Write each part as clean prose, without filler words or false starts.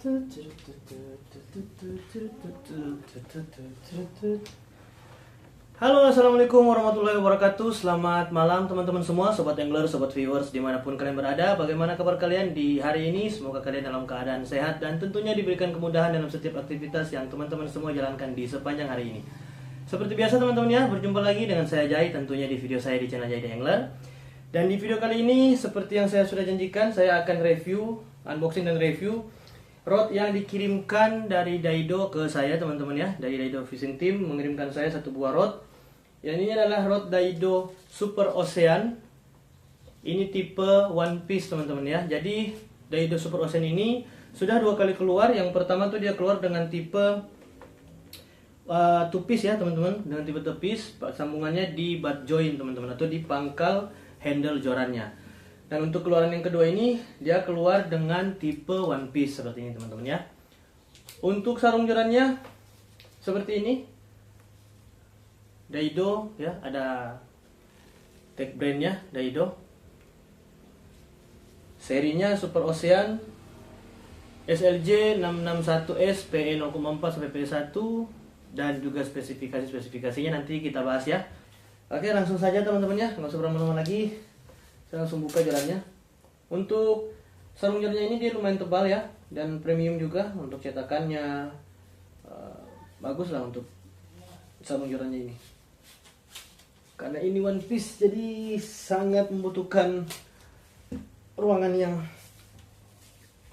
Halo, assalamualaikum warahmatullahi wabarakatuh. Selamat malam teman-teman semua, sobat angler, sobat viewers dimanapun kalian berada. Bagaimana kabar kalian di hari ini? Semoga kalian dalam keadaan sehat dan tentunya diberikan kemudahan dalam setiap aktivitas yang teman-teman semua jalankan di sepanjang hari ini. Seperti biasa teman-teman ya, berjumpa lagi dengan saya Jai tentunya di video saya di channel Jai The Angler. Dan di video kali ini seperti yang saya sudah janjikan, saya akan review, unboxing dan review rod yang dikirimkan dari Daido ke saya teman-teman ya. Dari Daido Fishing Team mengirimkan saya satu buah rod. Yang ini adalah rod Daido Super Ocean. Ini tipe one piece teman-teman ya. Jadi Daido Super Ocean ini sudah dua kali keluar. Yang pertama tuh dia keluar dengan tipe two piece ya teman-teman, dengan tipe two piece, sambungannya di butt joint teman-teman, atau di pangkal handle jorannya. Dan untuk keluaran yang kedua ini dia keluar dengan tipe one piece seperti ini teman-teman ya. Untuk sarung jorannya seperti ini, Daido ya, ada tag brandnya Daido. Serinya Super Ocean SLJ 661S PE 0,4 sampai PE 1, dan juga spesifikasinya nanti kita bahas ya. Oke, langsung saja teman-teman ya, nggak usah berlama-lama lagi. Saya langsung buka jalannya. Untuk sarung jalannya ini dia lumayan tebal ya, dan premium juga untuk cetakannya. Bagus lah untuk sarung jalannya ini. Karena ini one piece, jadi sangat membutuhkan ruangan yang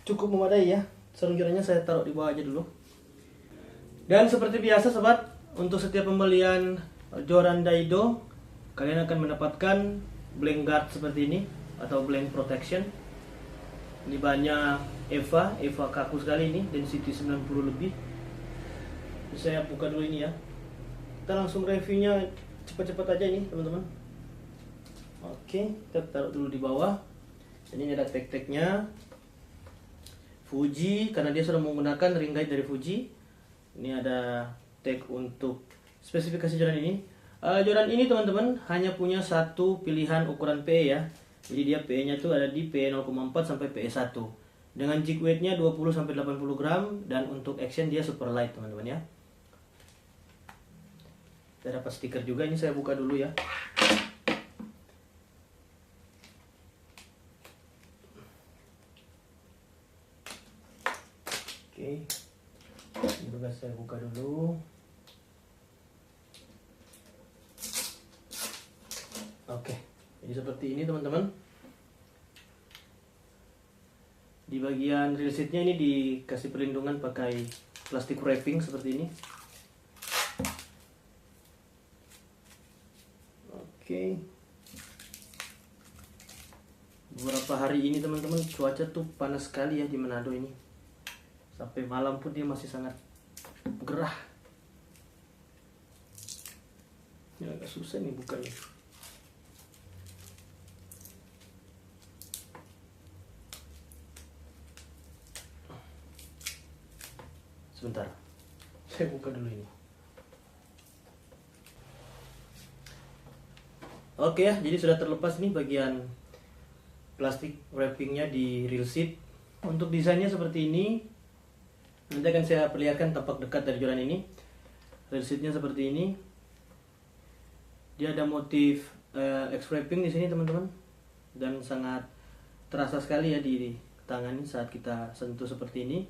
cukup memadai ya. Sarung jalannya saya taruh di bawah aja dulu. Dan seperti biasa sobat, untuk setiap pembelian joran Daido, kalian akan mendapatkan blank guard seperti ini atau blank protection. Ini bahannya Eva kaku sekali ini, density 90 lebih. Saya buka dulu ini ya. Kita langsung reviewnya cepat-cepat aja ini teman-teman. Oke, kita taruh dulu di bawah. Ini ada tag-tagnya Fuji, karena dia sudah menggunakan ring guide dari Fuji. Ini ada tag untuk spesifikasi joran ini. Joran ini teman-teman hanya punya satu pilihan ukuran PE ya. Jadi dia PE-nya tuh ada di PE 0,4 sampai PE 1. Dengan jig weight-nya 20 sampai 80 gram, dan untuk action dia super light teman-teman ya. Kita dapat stiker juga, ini saya buka dulu ya. Oke. Ini juga saya buka dulu. Oke, jadi seperti ini teman-teman. Di bagian reel sheet-nya ini dikasih perlindungan pakai plastik wrapping seperti ini. Oke. Beberapa hari ini teman-teman cuaca tuh panas sekali ya di Manado ini. Sampai malam pun dia masih sangat gerah. Ini agak susah nih bukanya. Sebentar, saya buka dulu ini. Oke ya, jadi sudah terlepas nih bagian plastik wrappingnya di reel sheet. Untuk desainnya seperti ini. Nanti akan saya perlihatkan tampak dekat dari joran ini. Reel sheetnya seperti ini. Dia ada motif X-wrapping di sini teman-teman, dan sangat terasa sekali ya di tangan saat kita sentuh seperti ini.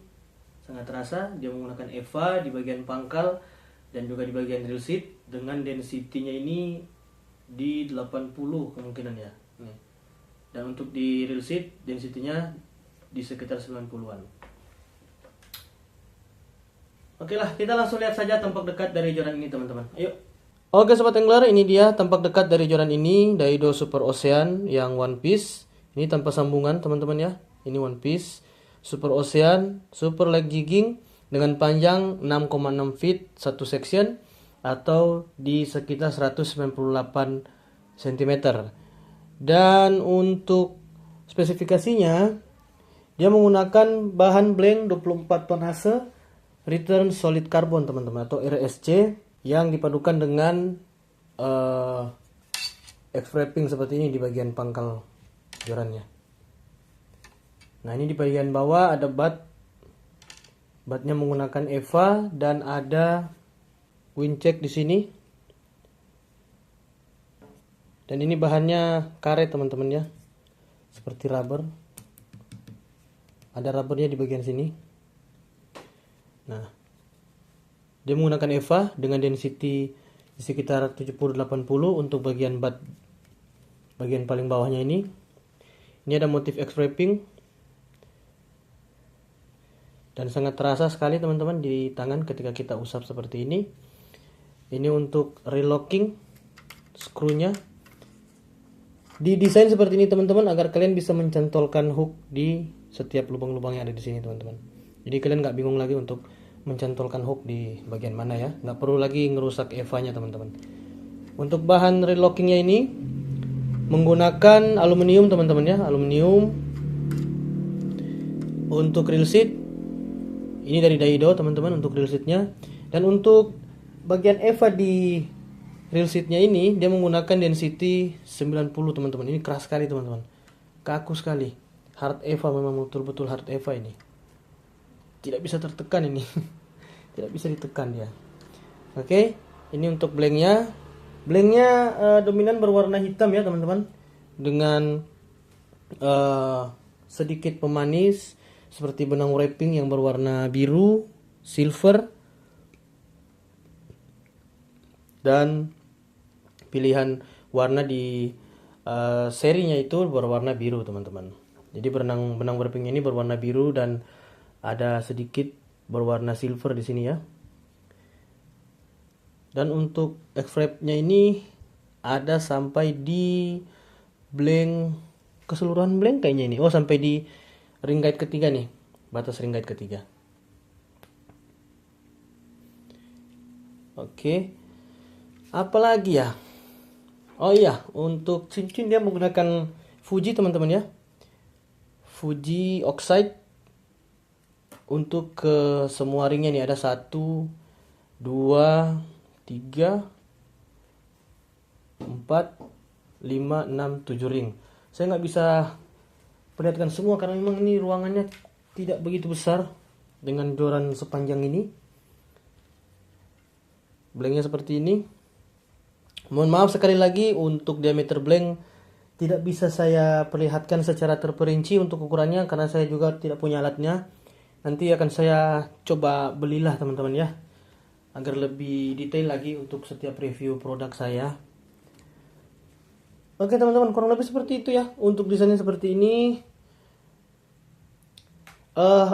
Sangat terasa. Dia menggunakan Eva di bagian pangkal dan juga di bagian reel sheet, dengan density-nya ini di 80 kemungkinan ya. Nih. Dan untuk di reel sheet density-nya di sekitar 90-an. Oke lah, kita langsung lihat saja tampak dekat dari joran ini teman-teman. Ayo. Oke sobat angler, ini dia tampak dekat dari joran ini, Daido Super Ocean yang one piece. Ini tanpa sambungan teman-teman ya. Ini one piece Super Ocean super leg jigging dengan panjang 6,6 feet satu section, atau di sekitar 198 cm. Dan untuk spesifikasinya, dia menggunakan bahan blank 24 tonase return solid carbon teman-teman, atau RSC, yang dipadukan dengan X-wrapping seperti ini di bagian pangkal jorannya. Nah, ini di bagian bawah ada butt Batnya menggunakan EVA dan ada windcheck di sini. Dan ini bahannya karet teman-teman ya, seperti rubber. Ada rubbernya di bagian sini. Nah, dia menggunakan EVA dengan density di sekitar 70-80 untuk bagian bat, bagian paling bawahnya ini. Ini ada motif X-wrapping dan sangat terasa sekali teman-teman di tangan ketika kita usap seperti ini. Ini untuk relocking skrunya. Didesain seperti ini teman-teman agar kalian bisa mencantolkan hook di setiap lubang-lubang yang ada di sini teman-teman. Jadi kalian nggak bingung lagi untuk mencantolkan hook di bagian mana ya. Nggak perlu lagi ngerusak EVA-nya teman-teman. Untuk bahan relockingnya ini menggunakan aluminium teman-teman ya, aluminium. Untuk reel seat ini dari Daido teman-teman untuk reel seatnya. Dan untuk bagian EVA di reel seatnya ini dia menggunakan density 90 teman-teman. Ini keras sekali teman-teman, kaku sekali. Hard EVA, memang betul-betul hard EVA ini. Tidak bisa tertekan ini. Tidak bisa ditekan dia. Oke, ini untuk blanknya. Blanknya dominan berwarna hitam ya teman-teman, dengan sedikit pemanis seperti benang wrapping yang berwarna biru, silver, dan pilihan warna di serinya itu berwarna biru teman-teman. Jadi benang wrapping ini berwarna biru dan ada sedikit berwarna silver di sini ya. Dan untuk X-wrap-nya ini ada sampai di blank, keseluruhan blank kayaknya ini. Oh, sampai di ring guide ketiga nih, batas ring guide ketiga. Oke, apalagi ya? Oh iya, untuk cincin dia menggunakan Fuji teman-teman ya, Fuji oxide. Untuk ke semua ringnya nih ada 1, 2, 3, 4, 5, 6, 7 ring. Saya nggak bisa perlihatkan semua karena memang ini ruangannya tidak begitu besar dengan joran sepanjang ini. Blanknya seperti ini. Mohon maaf sekali lagi untuk diameter blank tidak bisa saya perlihatkan secara terperinci untuk ukurannya karena saya juga tidak punya alatnya. Nanti akan saya coba belilah teman-teman ya, agar lebih detail lagi untuk setiap review produk saya. Oke teman-teman, kurang lebih seperti itu ya untuk desainnya seperti ini.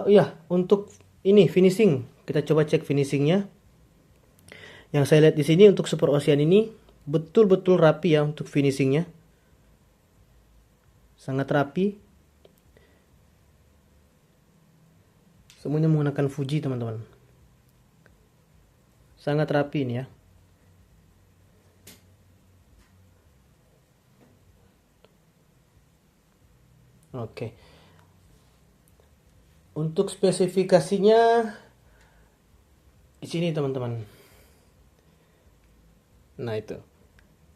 Iya, untuk ini finishing, kita coba cek finishingnya. Yang saya lihat di sini untuk Super Ocean ini betul-betul rapi ya untuk finishingnya, sangat rapi. Semuanya menggunakan Fuji teman-teman, sangat rapi ini ya. Oke, untuk spesifikasinya di sini teman-teman. Nah itu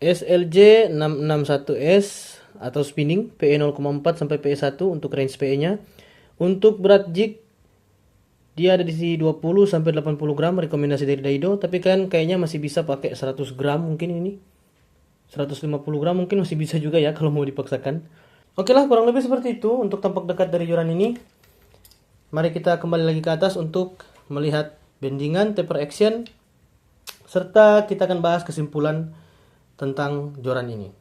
SLJ 661S atau spinning PE 0,4 sampai PE 1 untuk range PE-nya. Untuk berat jig dia ada di 20 sampai 80 gram rekomendasi dari Daido, tapi kan kayaknya masih bisa pakai 100 gram mungkin ini. 150 gram mungkin masih bisa juga ya kalau mau dipaksakan. Oke lah, kurang lebih seperti itu untuk tampak dekat dari joran ini. Mari kita kembali lagi ke atas untuk melihat bendingan, taper action, serta kita akan bahas kesimpulan tentang joran ini.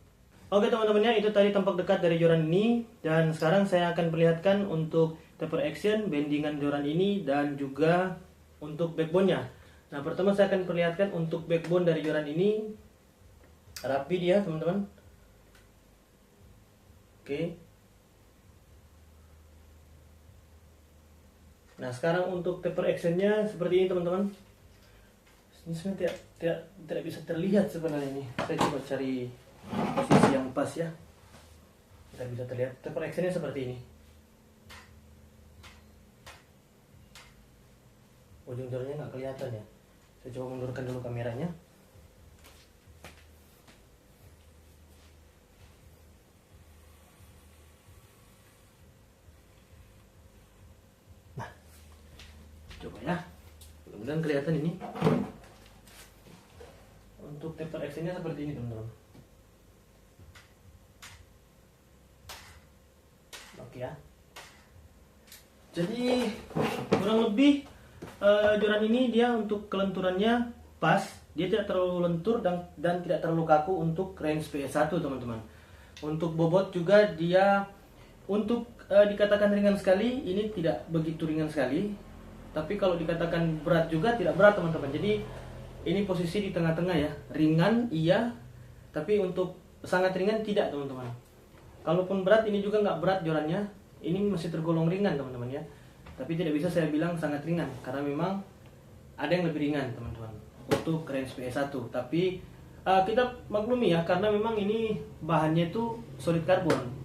Oke teman-teman ya, itu tadi tampak dekat dari joran ini. Dan sekarang saya akan perlihatkan untuk taper action, bendingan joran ini, dan juga untuk backbone-nya. Nah pertama saya akan perlihatkan untuk backbone dari joran ini. Rapi dia teman-teman. Oke. Nah sekarang untuk taper action-nya seperti ini teman-teman. Ini sebenarnya tidak bisa terlihat sebenarnya ini. Saya coba cari posisi yang pas ya. Kita bisa terlihat taper action-nya seperti ini. Ujung jorannya nggak kelihatan ya. Saya coba mundurkan dulu kameranya. Coba ya, mudah-mudahan kelihatan ini. Untuk taper actionnya seperti ini teman-teman. Oke ya. Jadi kurang lebih joran ini dia untuk kelenturannya pas, dia tidak terlalu lentur dan tidak terlalu kaku untuk range PS1 teman-teman. Untuk bobot juga dia untuk dikatakan ringan sekali, ini tidak begitu ringan sekali. Tapi kalau dikatakan berat juga tidak berat teman-teman. Jadi ini posisi di tengah-tengah ya, ringan iya, tapi untuk sangat ringan tidak teman-teman. Kalaupun berat ini juga nggak berat jorannya, ini masih tergolong ringan teman-teman ya. Tapi tidak bisa saya bilang sangat ringan karena memang ada yang lebih ringan teman-teman untuk range PS1. Tapi kita maklumi ya, karena memang ini bahannya itu solid karbon.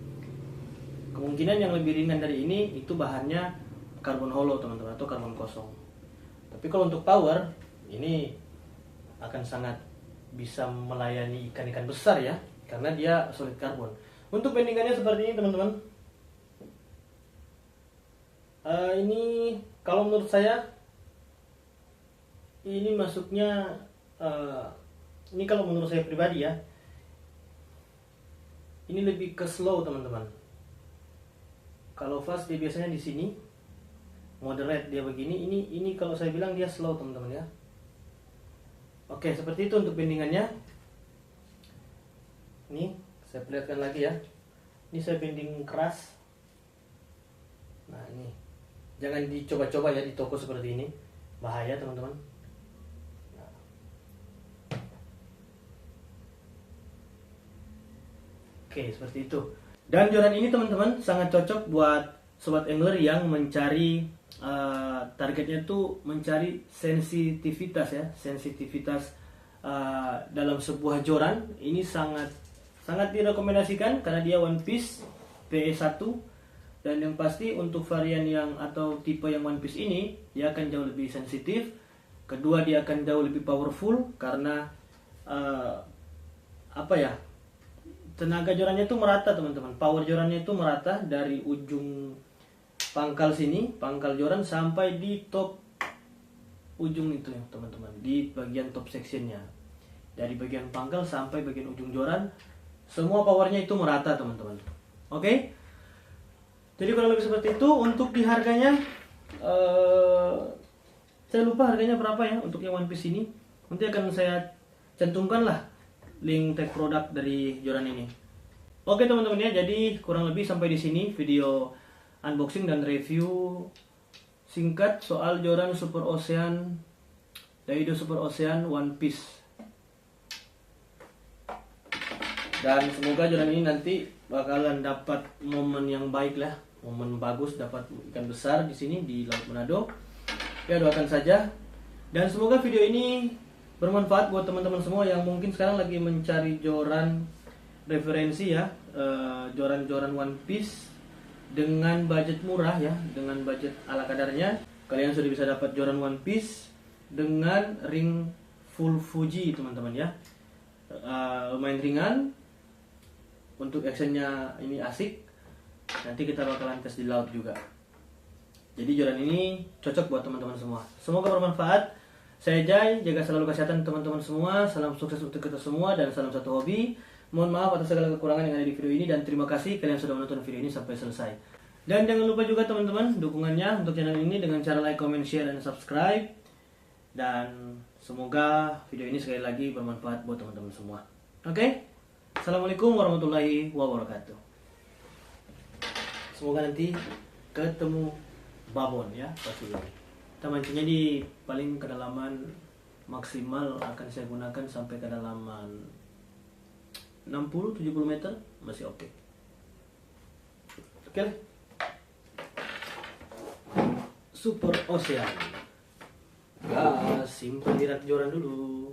Kemungkinan yang lebih ringan dari ini itu bahannya karbon hollow teman-teman, atau karbon kosong. Tapi kalau untuk power ini akan sangat bisa melayani ikan-ikan besar ya, karena dia solid karbon. Untuk bandingannya seperti ini teman-teman. Ini kalau menurut saya ini masuknya ini kalau menurut saya pribadi ya, ini lebih ke slow teman-teman. Kalau fast dia biasanya di sini, moderate dia begini. Ini kalau saya bilang dia slow teman-teman ya. Oke, seperti itu untuk bendingannya. Ini saya perlihatkan lagi ya. Ini saya bending keras. Nah ini, jangan dicoba-coba ya di toko seperti ini, bahaya teman-teman. Nah. Oke, seperti itu. Dan joran ini teman-teman sangat cocok buat sobat angler yang mencari targetnya tuh mencari sensitivitas ya, sensitivitas dalam sebuah joran. Ini sangat direkomendasikan karena dia one piece PE1. Dan yang pasti untuk varian yang atau tipe yang one piece ini, dia akan jauh lebih sensitif. Kedua, dia akan jauh lebih powerful karena tenaga jorannya itu merata teman-teman. Power jorannya itu merata dari ujung pangkal sini, pangkal joran sampai di top ujung itu ya teman-teman, di bagian top sectionnya. Dari bagian pangkal sampai bagian ujung joran, semua powernya itu merata teman-teman. Oke? Jadi kurang lebih seperti itu. Untuk di harganya, saya lupa harganya berapa ya untuk yang one piece ini. Nanti akan saya cantumkan lah link tag produk dari joran ini. Oke teman-teman ya, jadi kurang lebih sampai di sini video unboxing dan review singkat soal joran Super Ocean, Daido Super Ocean One Piece. Dan semoga joran ini nanti bakalan dapat momen yang baik lah, momen bagus, dapat ikan besar di sini di Laut Manado. Ya, doakan saja. Dan semoga video ini bermanfaat buat teman-teman semua yang mungkin sekarang lagi mencari joran referensi ya, joran-joran One Piece dengan budget murah ya, dengan budget ala kadarnya. Kalian sudah bisa dapat joran One Piece dengan ring full Fuji teman-teman ya. Lumayan ringan. Untuk actionnya ini asik. Nanti kita bakalan tes di laut juga. Jadi joran ini cocok buat teman-teman semua. Semoga bermanfaat. Saya Jai, jaga selalu kesehatan teman-teman semua. Salam sukses untuk kita semua dan salam satu hobi. Mohon maaf atas segala kekurangan yang ada di video ini dan terima kasih kalian sudah menonton video ini sampai selesai. Dan jangan lupa juga teman-teman dukungannya untuk channel ini dengan cara like, comment, share, dan subscribe. Dan semoga video ini sekali lagi bermanfaat buat teman-teman semua. Oke? Assalamualaikum warahmatullahi wabarakatuh. Semoga nanti ketemu babon ya pastinya. Kita mancingnya di paling kedalaman maksimal akan saya gunakan sampai kedalaman 60-70 meter masih oke. Oke. Super Ocean. Gas, simpan di rak joran dulu.